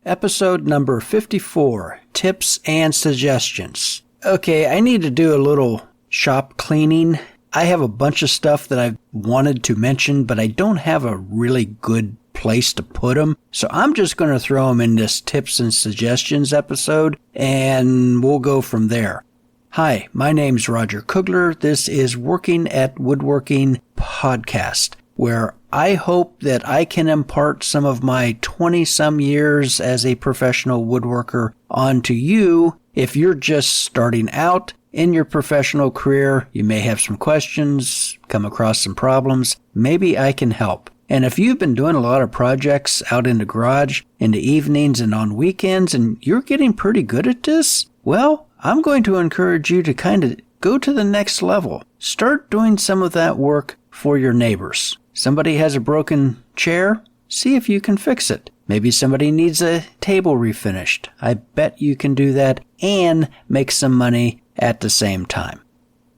Episode number 54, Tips and Suggestions. Okay, I need to do a little shop cleaning. I have a bunch of stuff that I've wanted to mention, but I don't have a really good place to put them. So I'm just going to throw them in this Tips and Suggestions episode, and we'll go from there. Hi, my name's Roger Kugler. This is Working at Woodworking Podcast, where I hope that I can impart some of my 20-some years as a professional woodworker onto you. If you're just starting out in your professional career, you may have some questions, come across some problems. Maybe I can help. And if you've been doing a lot of projects out in the garage, in the evenings and on weekends, and you're getting pretty good at this, well, I'm going to encourage you to kind of go to the next level. Start doing some of that work for your neighbors. Somebody has a broken chair, see if you can fix it. Maybe somebody needs a table refinished. I bet you can do that and make some money at the same time.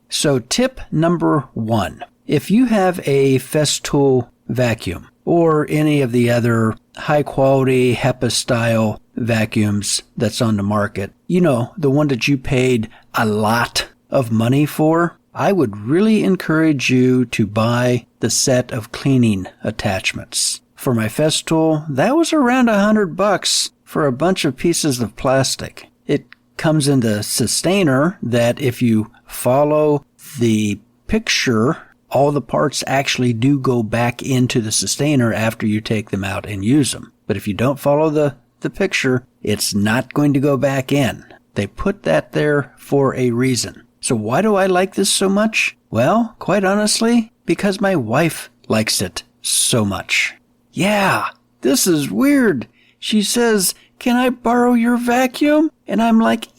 So tip number 1. If you have a Festool vacuum or any of the other high-quality HEPA-style vacuums that's on the market, you know, the one that you paid a lot of money for, I would really encourage you to buy the set of cleaning attachments. For my Festool, that was around $100 for a bunch of pieces of plastic. It comes in the sustainer that if you follow the picture, all the parts actually do go back into the sustainer after you take them out and use them. But if you don't follow the picture, it's not going to go back in. They put that there for a reason. So why do I like this so much? Well, quite honestly, because my wife likes it so much. Yeah, this is weird. She says, "Can I borrow your vacuum?" And I'm like,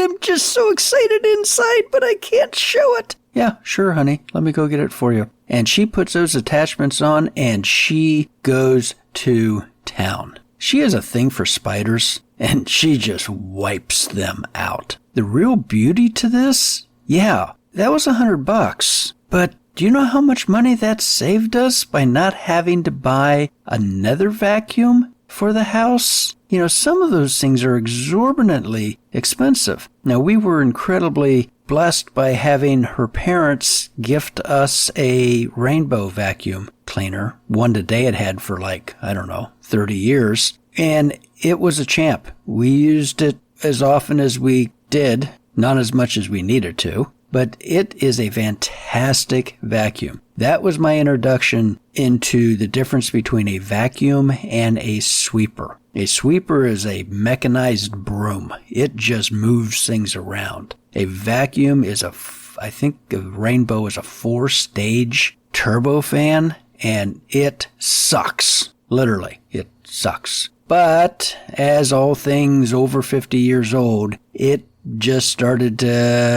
I'm just so excited inside, but I can't show it. Yeah, sure, honey. Let me go get it for you. And she puts those attachments on and she goes to town. She has a thing for spiders and she just wipes them out. The real beauty to this? Yeah, that was $100. But do you know how much money that saved us by not having to buy another vacuum for the house? You know, some of those things are exorbitantly expensive. Now, we were incredibly blessed by having her parents gift us a rainbow vacuum cleaner, one that they had had for 30 years. And it was a champ. We used it as often as we did, not as much as we needed to, but it is a fantastic vacuum. That was my introduction into the difference between a vacuum and a sweeper. A sweeper is a mechanized broom. It just moves things around. A vacuum is I think a Rainbow is a 4-stage turbofan, and it sucks. Literally, it sucks. But as all things over 50 years old, it just started to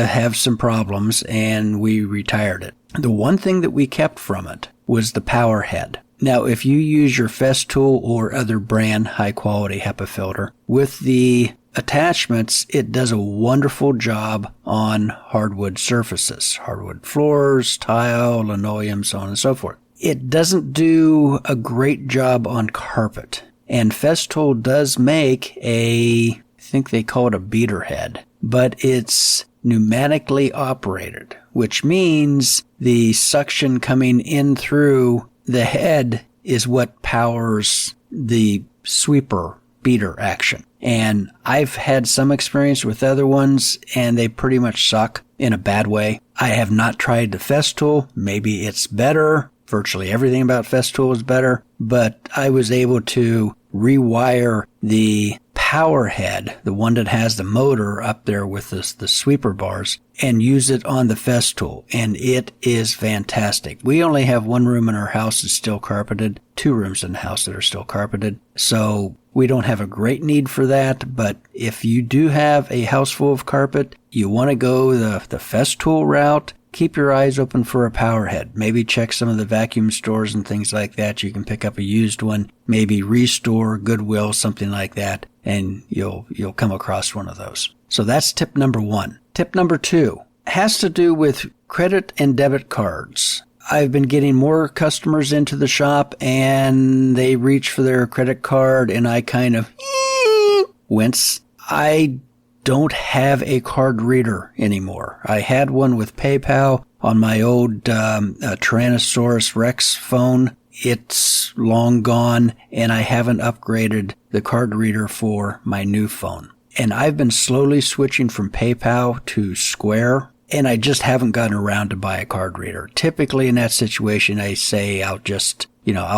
have some problems, and we retired it. The one thing that we kept from it was the power head. Now, if you use your Festool or other brand high-quality HEPA filter, with the attachments, it does a wonderful job on hardwood surfaces, hardwood floors, tile, linoleum, so on and so forth. It doesn't do a great job on carpet. And Festool does make I think they call it a beater head, but it's pneumatically operated, which means the suction coming in through the head is what powers the sweeper beater action. And I've had some experience with other ones, and they pretty much suck in a bad way. I have not tried the Festool. Maybe it's better. Virtually everything about Festool is better, but I was able to rewire the power head, the one that has the motor up there with the sweeper bars, and use it on the Festool, and it is fantastic. We only have one room in our house that's still carpeted, 2 rooms in the house that are still carpeted, so we don't have a great need for that. But if you do have a house full of carpet, you want to go the Festool route, keep your eyes open for a power head. Maybe check some of the vacuum stores and things like that. You can pick up a used one, maybe Restore, Goodwill, something like that, and you'll come across one of those. So that's tip number 1. Tip number 2 has to do with credit and debit cards. I've been getting more customers into the shop and they reach for their credit card and I kind of wince. I don't have a card reader anymore. I had one with PayPal on my old Tyrannosaurus Rex phone. It's long gone and I haven't upgraded the card reader for my new phone. And I've been slowly switching from PayPal to Square. And I just haven't gotten around to buy a card reader. Typically in that situation, I say I'll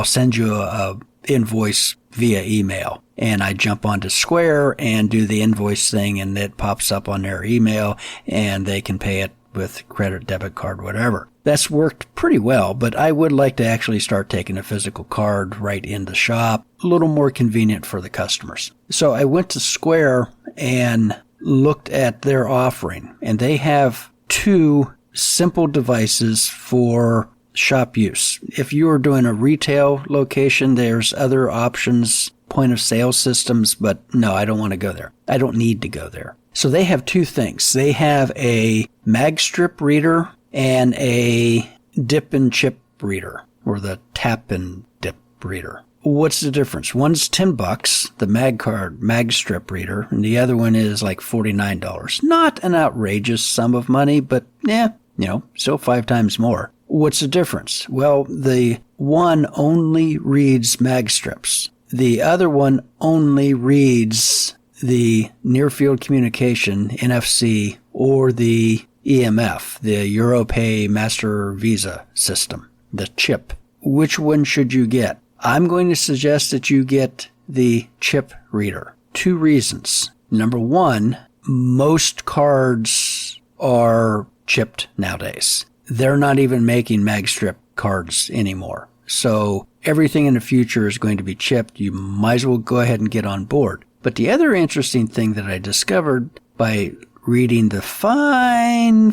send you a invoice via email. And I jump onto Square and do the invoice thing and it pops up on their email and they can pay it with credit, debit card, whatever. That's worked pretty well, but I would like to actually start taking a physical card right in the shop. A little more convenient for the customers. So I went to Square and looked at their offering and they have 2 simple devices for shop use. If you are doing a retail location, there's other options, point of sale systems, but no, I don't want to go there. I don't need to go there. So they have 2 things. They have a mag strip reader and a dip and chip reader, or the tap and dip reader. What's the difference? One's $10, the mag strip reader, and the other one is like $49. Not an outrageous sum of money, but still 5 times more. What's the difference? Well, the one only reads mag strips. The other one only reads the near field communication, NFC, or the EMF, the Europay Master Visa system, the chip. Which one should you get? I'm going to suggest that you get the chip reader. 2 reasons. Number 1, most cards are chipped nowadays. They're not even making magstrip cards anymore. So everything in the future is going to be chipped. You might as well go ahead and get on board. But the other interesting thing that I discovered by reading the fine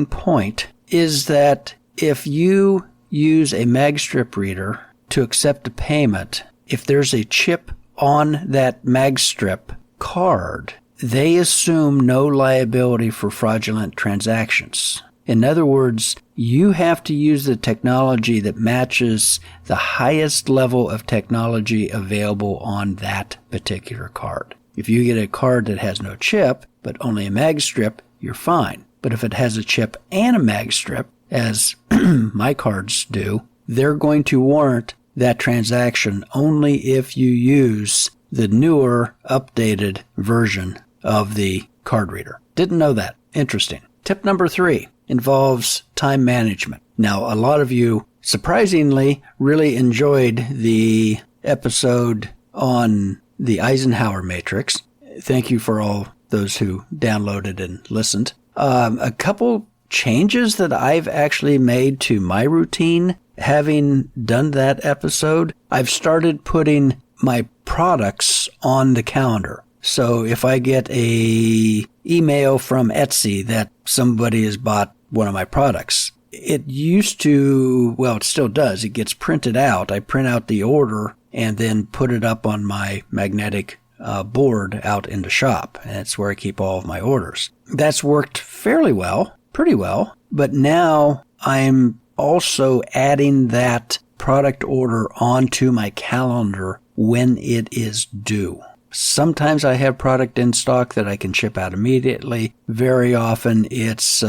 point is that if you use a magstrip reader to accept a payment, if there's a chip on that magstrip card, they assume no liability for fraudulent transactions. In other words, you have to use the technology that matches the highest level of technology available on that particular card. If you get a card that has no chip, but only a magstrip, you're fine. But if it has a chip and a magstrip, as my cards do, they're going to warrant that transaction only if you use the newer, updated version of the card reader. Didn't know that. Interesting. Tip number 3 involves time management. Now, a lot of you, surprisingly, really enjoyed the episode on the Eisenhower matrix. Thank you for all those who downloaded and listened. A couple changes that I've actually made to my routine having done that episode. I've started putting my products on the calendar. So if I get a email from Etsy that somebody has bought one of my products, it used to, well, it still does. It gets printed out. I print out the order and then put it up on my magnetic board out in the shop. And that's where I keep all of my orders. That's worked fairly well, pretty well. But now I'm also adding that product order onto my calendar when it is due. Sometimes I have product in stock that I can ship out immediately. Very often it's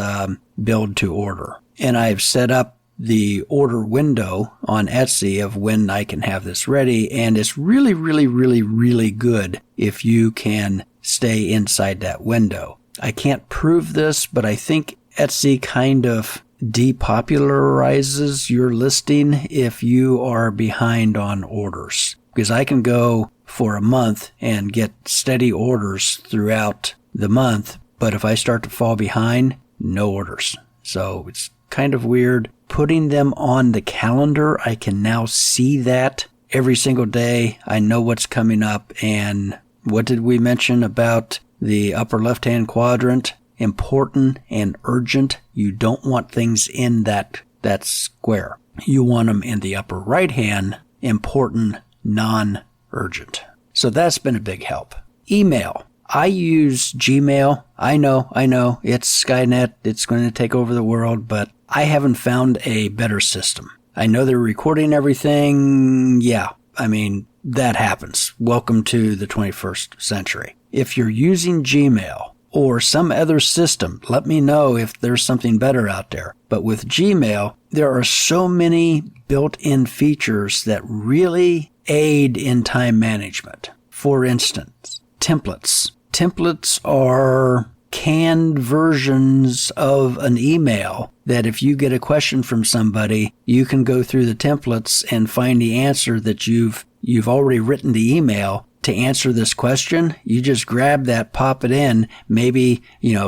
build to order. And I've set up the order window on Etsy of when I can have this ready. And it's really, really, really, really good if you can stay inside that window. I can't prove this, but I think Etsy kind of depopularizes your listing if you are behind on orders. Because I can go for a month and get steady orders throughout the month, but if I start to fall behind, no orders. So it's kind of weird. Putting them on the calendar, I can now see that every single day. I know what's coming up. And what did we mention about the upper left-hand quadrant? Important and urgent. You don't want things in that square. You want them in the upper right-hand, important, non-urgent. So that's been a big help. Email. I use Gmail. I know, it's Skynet. It's going to take over the world, but I haven't found a better system. I know they're recording everything. Yeah, I mean, that happens. Welcome to the 21st century. If you're using Gmail or some other system, let me know if there's something better out there. But with Gmail, there are so many built-in features that really aid in time management. For instance, templates. Templates are canned versions of an email that if you get a question from somebody, you can go through the templates and find the answer that you've already written the email to answer this question. You just grab that, pop it in, maybe,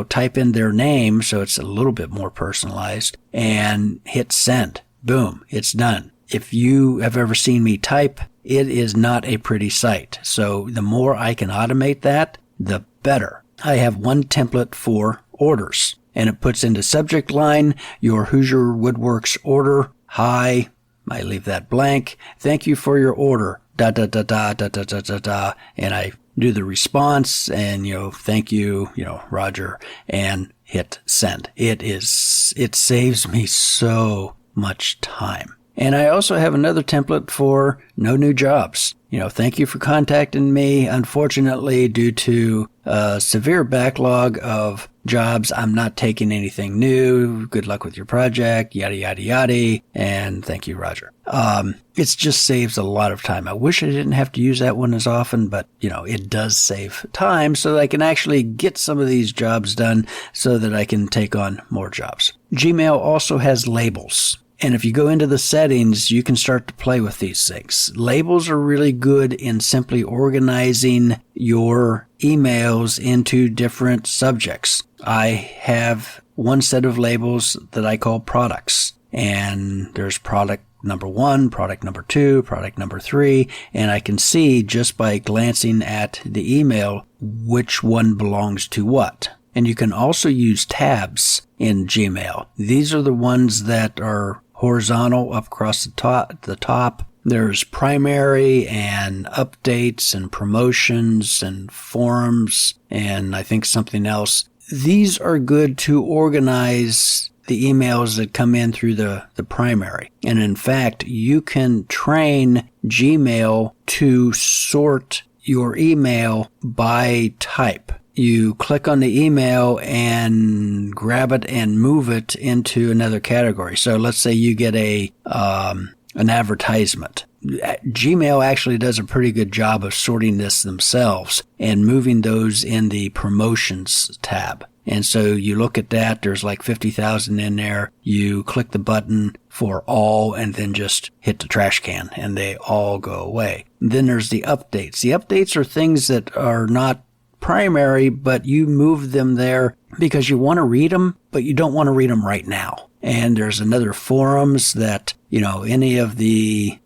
type in their name so it's a little bit more personalized, and hit send. Boom, it's done. If you have ever seen me type, it is not a pretty sight. So the more I can automate that, the better. I have one template for orders, and it puts into subject line your Hoosier Woodworks order. Hi, I leave that blank. Thank you for your order. Da da da da da da da da da. And I do the response and, thank you, Roger, and hit send. It saves me so much time. And I also have another template for no new jobs. Thank you for contacting me. Unfortunately, due to a severe backlog of jobs, I'm not taking anything new. Good luck with your project, yada, yada, yada. And thank you, Roger. It just saves a lot of time. I wish I didn't have to use that one as often, but, it does save time so that I can actually get some of these jobs done so that I can take on more jobs. Gmail also has labels. And if you go into the settings, you can start to play with these things. Labels are really good in simply organizing your emails into different subjects. I have one set of labels that I call products. And there's product number 1, product number 2, product number 3. And I can see just by glancing at the email which one belongs to what. And you can also use tabs in Gmail. These are the ones that are horizontal up across the top. There's primary and updates and promotions and forums and I think something else. These are good to organize the emails that come in through the primary. And in fact, you can train Gmail to sort your email by type. You click on the email and grab it and move it into another category. So let's say you get an advertisement. Gmail actually does a pretty good job of sorting this themselves and moving those in the promotions tab. And so you look at that, there's like 50,000 in there. You click the button for all and then just hit the trash can and they all go away. Then there's the updates. The updates are things that are not primary, but you move them there because you want to read them, but you don't want to read them right now. And there's another forums that, any of the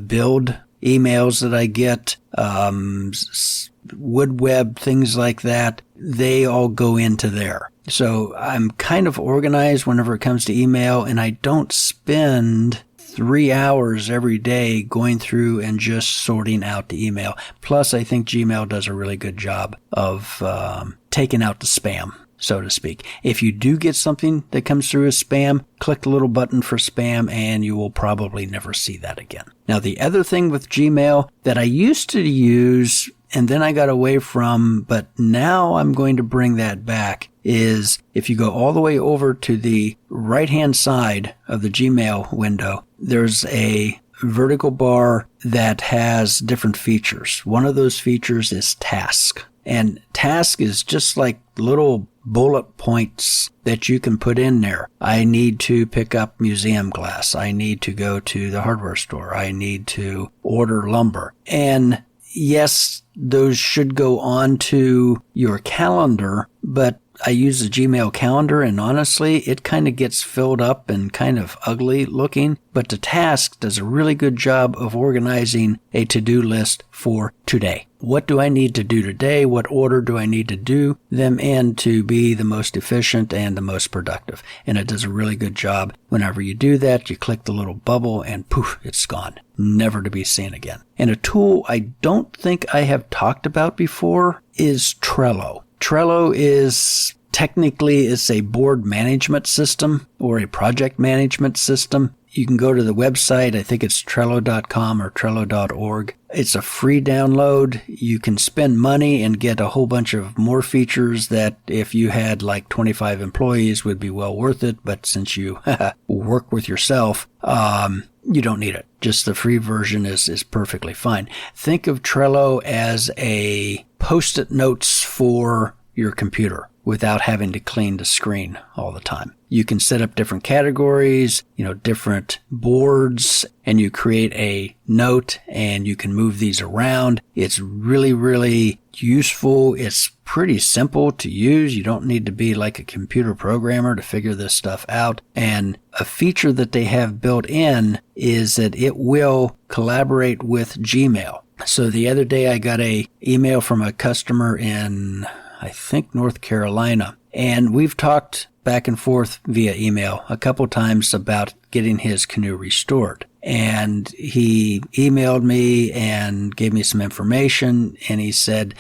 build emails that I get, WoodWeb, things like that, they all go into there. So I'm kind of organized whenever it comes to email, and I don't spend 3 hours every day going through and just sorting out the email. Plus, I think Gmail does a really good job of taking out the spam, so to speak. If you do get something that comes through as spam, click the little button for spam and you will probably never see that again. Now, the other thing with Gmail that I used to use and then I got away from, but now I'm going to bring that back, is if you go all the way over to the right-hand side of the Gmail window, there's a vertical bar that has different features. One of those features is task. And task is just like little bullet points that you can put in there. I need to pick up museum glass. I need to go to the hardware store. I need to order lumber. And yes, those should go on to your calendar, but I use the Gmail calendar, and honestly, it kind of gets filled up and kind of ugly looking, but the task does a really good job of organizing a to-do list for today. What do I need to do today? What order do I need to do them in to be the most efficient and the most productive? And it does a really good job. Whenever you do that, you click the little bubble and poof, it's gone. Never to be seen again. And a tool I don't think I have talked about before is Trello. Trello is technically it's a board management system or a project management system. You can go to the website. I think it's Trello.com or Trello.org. It's a free download. You can spend money and get a whole bunch of more features that if you had like 25 employees would be well worth it. But since you work with yourself, you don't need it. Just the free version is perfectly fine. Think of Trello as a post-it notes for your computer without having to clean the screen all the time. You can set up different categories, different boards, and you create a note and you can move these around. It's really, really useful. It's pretty simple to use. You don't need to be like a computer programmer to figure this stuff out. And a feature that they have built in is that it will collaborate with Gmail. So the other day I got an email from a customer in, I think, North Carolina. And we've talked back and forth via email a couple times about getting his canoe restored. And he emailed me and gave me some information. And he said,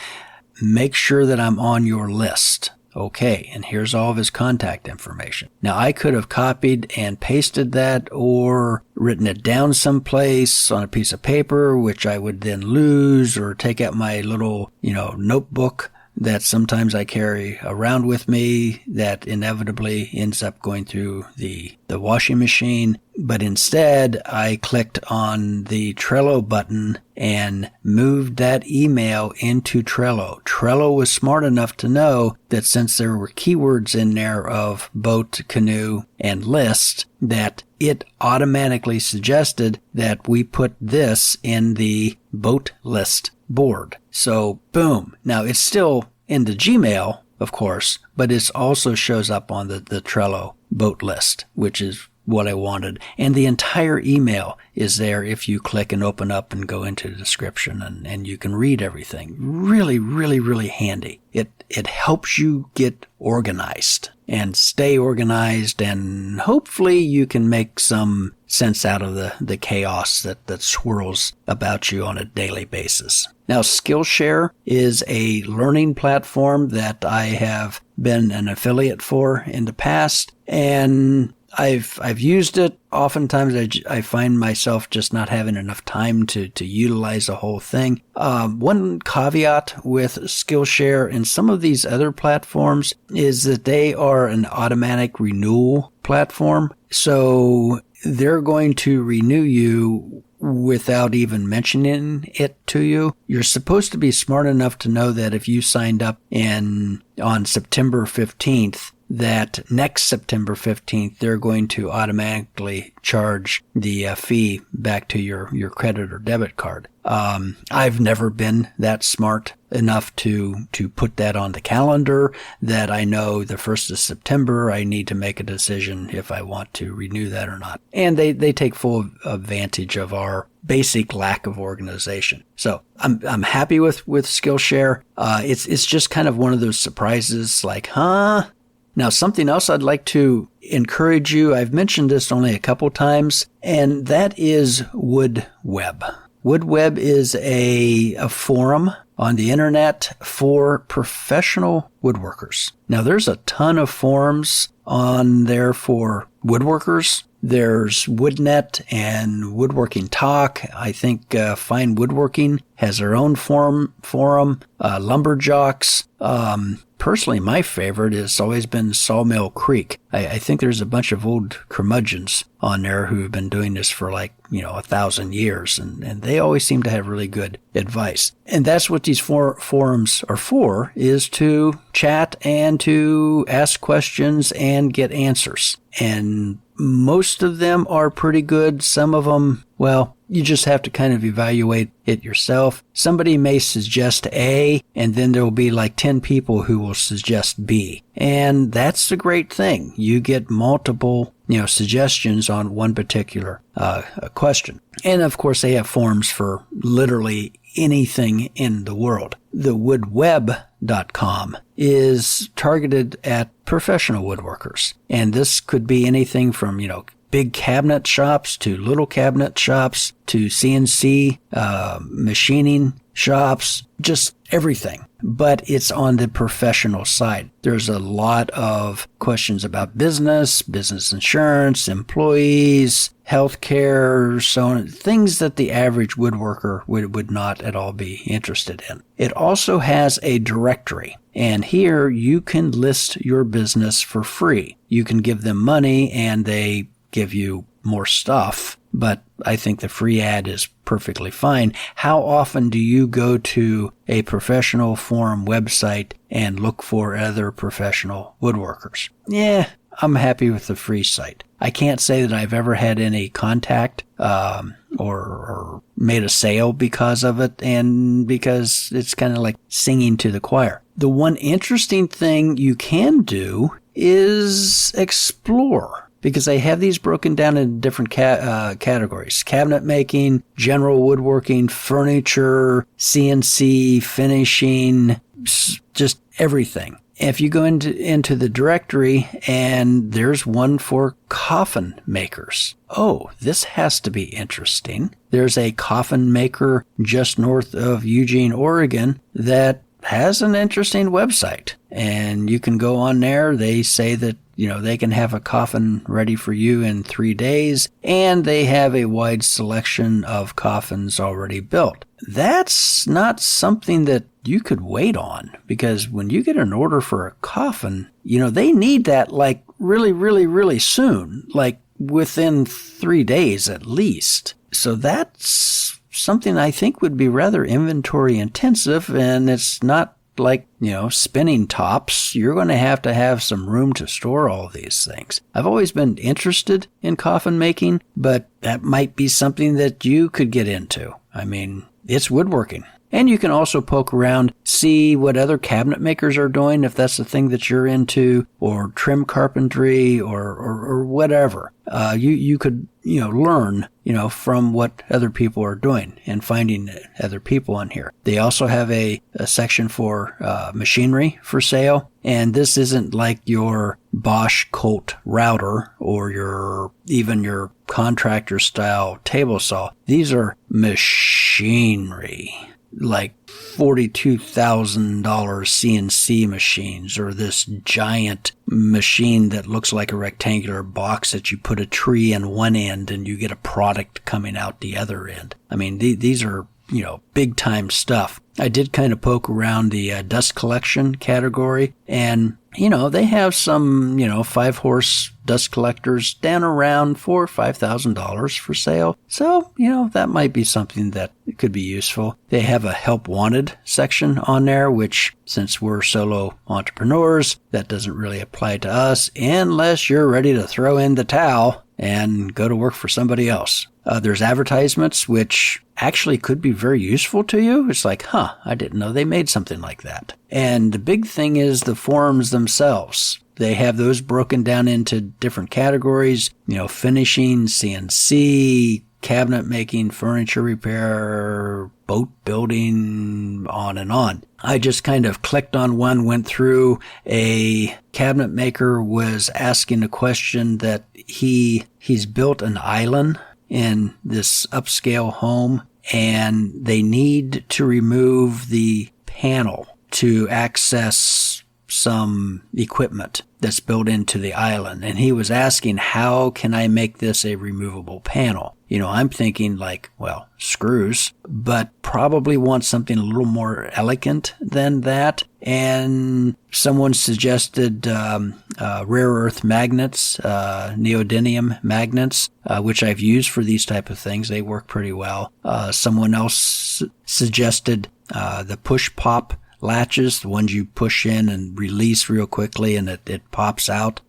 make sure that I'm on your list. Okay, and here's all of his contact information. Now, I could have copied and pasted that or written it down someplace on a piece of paper, which I would then lose, or take out my little, notebook that sometimes I carry around with me that inevitably ends up going through the washing machine. But instead, I clicked on the Trello button and moved that email into Trello. Trello was smart enough to know that since there were keywords in there of boat, canoe, and list, that it automatically suggested that we put this in the boat list board. So, boom. Now, it's still in the Gmail, of course, but it also shows up on the Trello boat list, which is what I wanted. And the entire email is there if you click and open up and go into the description, and you can read everything. Really, really, really handy. It helps you get organized and stay organized, and hopefully you can make some sense out of the chaos that swirls about you on a daily basis. Now, Skillshare is a learning platform that I have been an affiliate for in the past, and I've used it. Oftentimes I find myself just not having enough time to utilize the whole thing. One caveat with Skillshare and some of these other platforms is that they are an automatic renewal platform. So they're going to renew you without even mentioning it to you. You're supposed to be smart enough to know that if you signed up on September 15th, that next September 15th, they're going to automatically charge the fee back to your credit or debit card. I've never been that smart enough to put that on the calendar that I know the 1st of September I need to make a decision if I want to renew that or not. And they take full advantage of our basic lack of organization. So I'm happy with Skillshare. It's just kind of one of those surprises like, huh? Now, something else I'd like to encourage you, I've mentioned this only a couple times, and that is WoodWeb. WoodWeb is a forum on the internet for professional woodworkers. Now, there's a ton of forums on there for woodworkers. There's WoodNet and Woodworking Talk. I think Fine Woodworking has their own forum. Lumberjocks. Personally, my favorite has always been Sawmill Creek. I think there's a bunch of old curmudgeons on there who have been doing this for 1,000 years, and they always seem to have really good advice. And that's what these forums are for, is to chat and to ask questions and get answers. And most of them are pretty good. Some of them, well, you just have to kind of evaluate it yourself. Somebody may suggest A, and then there will be 10 people who will suggest B. And that's the great thing. You get multiple, suggestions on one particular question. And of course, they have forums for literally anything in the world. The woodweb.com is targeted at professional woodworkers. And this could be anything from, big cabinet shops to little cabinet shops to CNC machining shops, just everything. But it's on the professional side. There's a lot of questions about business insurance, employees, healthcare, so on, things that the average woodworker would not at all be interested in. It also has a directory, and here you can list your business for free. You can give them money and they give you more stuff, but I think the free ad is perfectly fine. How often do you go to a professional forum website and look for other professional woodworkers? Yeah, I'm happy with the free site. I can't say that I've ever had any contact or made a sale because of it, and because it's kind of like singing to the choir. The one interesting thing you can do is explore, because they have these broken down in different categories. Cabinet making, general woodworking, furniture, CNC, finishing, just everything. If you go into the directory, and there's one for coffin makers. Oh, this has to be interesting. There's a coffin maker just north of Eugene, Oregon, that has an interesting website. And you can go on there. They say that, they can have a coffin ready for you in 3 days, and they have a wide selection of coffins already built. That's not something that you could wait on, because when you get an order for a coffin, they need that like really, really, really soon, like within 3 days at least. So that's something I think would be rather inventory intensive, and it's not like, spinning tops. You're going to have some room to store all these things. I've always been interested in coffin making, but that might be something that you could get into. I mean, it's woodworking. And you can also poke around, see what other cabinet makers are doing, if that's the thing that you're into, or trim carpentry, or whatever. You could, learn, from what other people are doing and finding other people on here. They also have a section for machinery for sale. And this isn't like your Bosch Colt router or even your contractor style table saw. These are machinery, like $42,000 CNC machines, or this giant machine that looks like a rectangular box that you put a tree in one end and you get a product coming out the other end. I mean, these are, big time stuff. I did kind of poke around the dust collection category, and, they have some, 5-horse dust collectors down around $4,000 or $5,000 for sale. So, that might be something that could be useful. They have a help wanted section on there, which, since we're solo entrepreneurs, that doesn't really apply to us unless you're ready to throw in the towel and go to work for somebody else. There's advertisements, which actually could be very useful to you. It's like, I didn't know they made something like that. And the big thing is the forums themselves. They have those broken down into different categories, finishing, CNC, cabinet making, furniture repair, boat building, on and on. I just kind of clicked on one, went through. A cabinet maker was asking a question that he's built an island in this upscale home, and they need to remove the panel to access some equipment that's built into the island. And he was asking, how can I make this a removable panel? I'm thinking like, well, screws, but probably want something a little more elegant than that. And someone suggested rare earth magnets, neodymium magnets, which I've used for these type of things. They work pretty well. Someone else suggested the push pop latches, the ones you push in and release real quickly and it pops out.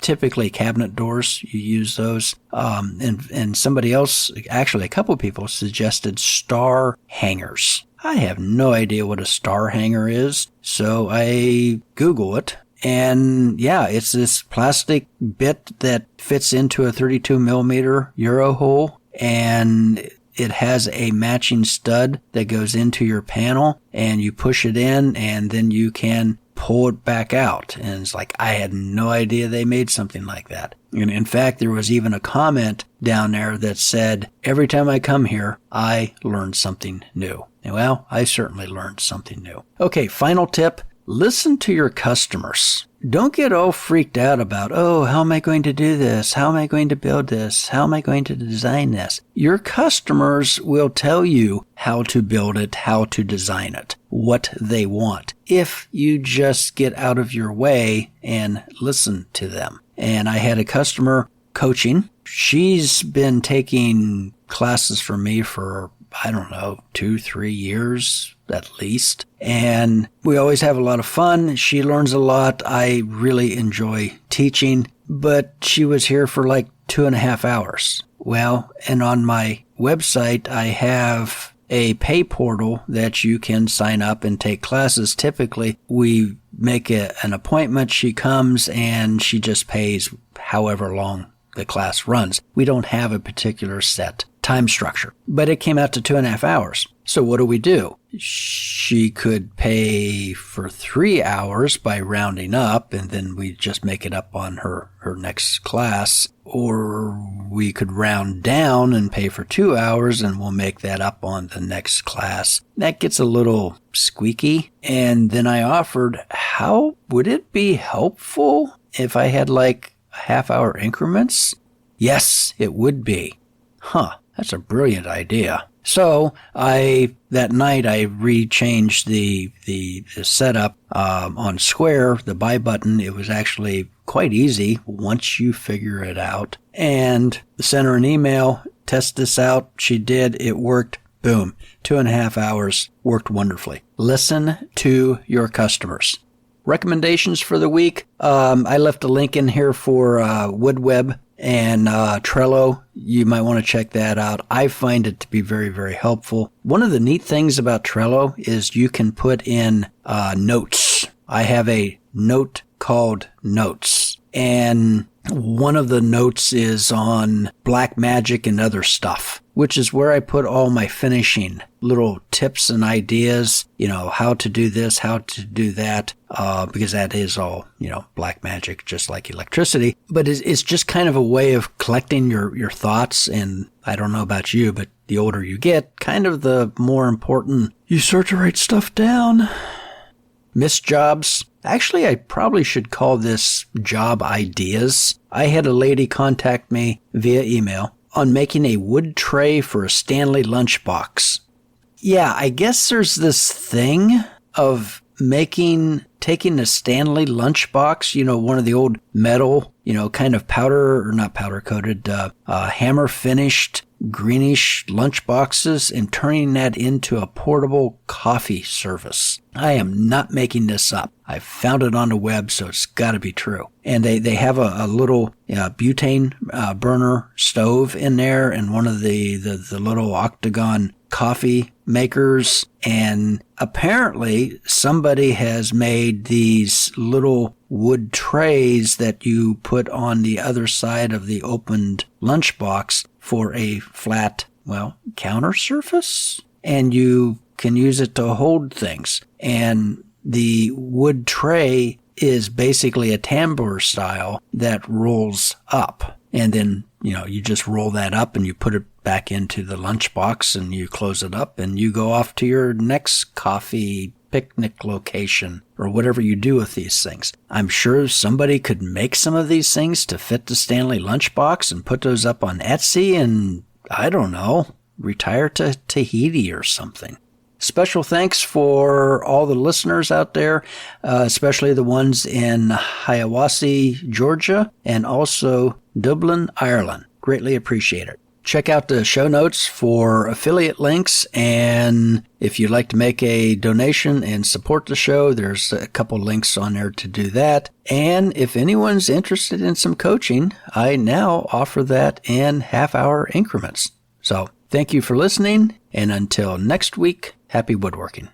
Typically cabinet doors, you use those. And somebody else, actually a couple people, suggested star hangers. I have no idea what a star hanger is, so I Google it. And yeah, it's this plastic bit that fits into a 32 millimeter Euro hole, and it has a matching stud that goes into your panel, and you push it in, and then you can pull it back out. And it's like, I had no idea they made something like that. And in fact, there was even a comment down there that said, every time I come here, I learn something new. And well, I certainly learned something new. Okay, final tip. Listen to your customers. Don't get all freaked out about, oh, how am I going to do this? How am I going to build this? How am I going to design this? Your customers will tell you how to build it, how to design it, what they want, if you just get out of your way and listen to them. And I had a customer coaching. She's been taking classes from me for, 2-3 years at least. And we always have a lot of fun. She learns a lot. I really enjoy teaching, but she was here for like 2.5 hours. Well, and on my website, I have a pay portal that you can sign up and take classes. Typically, we make an appointment. She comes and she just pays however long the class runs. We don't have a particular set time structure, but it came out to 2.5 hours. So what do? She could pay for 3 hours by rounding up, and then we just make it up on her next class, or we could round down and pay for 2 hours, and we'll make that up on the next class. That gets a little squeaky. And then I offered, how would it be helpful if I had like half-hour increments? Yes, it would be. That's a brilliant idea. So that night I rechanged the setup on Square, the buy button. It was actually quite easy once you figure it out. And sent her an email, test this out. She did. It worked. Boom. 2.5 hours. Worked wonderfully. Listen to your customers. Recommendations for the week. I left a link in here for WoodWeb and Trello. You might want to check that out. I find it to be very, very helpful. One of the neat things about Trello is you can put in notes. I have a note called Notes, and one of the notes is on black magic and other stuff, which is where I put all my finishing little tips and ideas, how to do this, how to do that, because that is all, black magic, just like electricity. But it's just kind of a way of collecting your thoughts. And I don't know about you, but the older you get, kind of the more important you start to write stuff down. Missed jobs. Actually, I probably should call this job ideas. I had a lady contact me via email on making a wood tray for a Stanley lunchbox. Yeah, I guess there's this thing of taking a Stanley lunchbox, one of the old metal, kind of not powder coated, hammer finished greenish lunchboxes, and turning that into a portable coffee service. I am not making this up. I found it on the web, so it's got to be true. And they have a little butane burner stove in there, and one of the little octagon coffee makers. And apparently somebody has made these little wood trays that you put on the other side of the opened lunchbox for a flat, counter surface. And you can use it to hold things. And the wood tray is basically a tambour style that rolls up. And then, you just roll that up and you put it back into the lunchbox and you close it up and you go off to your next coffee picnic location or whatever you do with these things. I'm sure somebody could make some of these things to fit the Stanley lunchbox and put those up on Etsy and, I don't know, retire to Tahiti or something. Special thanks for all the listeners out there, especially the ones in Hiawassee, Georgia, and also Dublin, Ireland. Greatly appreciate it. Check out the show notes for affiliate links, and if you'd like to make a donation and support the show, there's a couple links on there to do that. And if anyone's interested in some coaching, I now offer that in half-hour increments. So thank you for listening, and until next week, happy woodworking.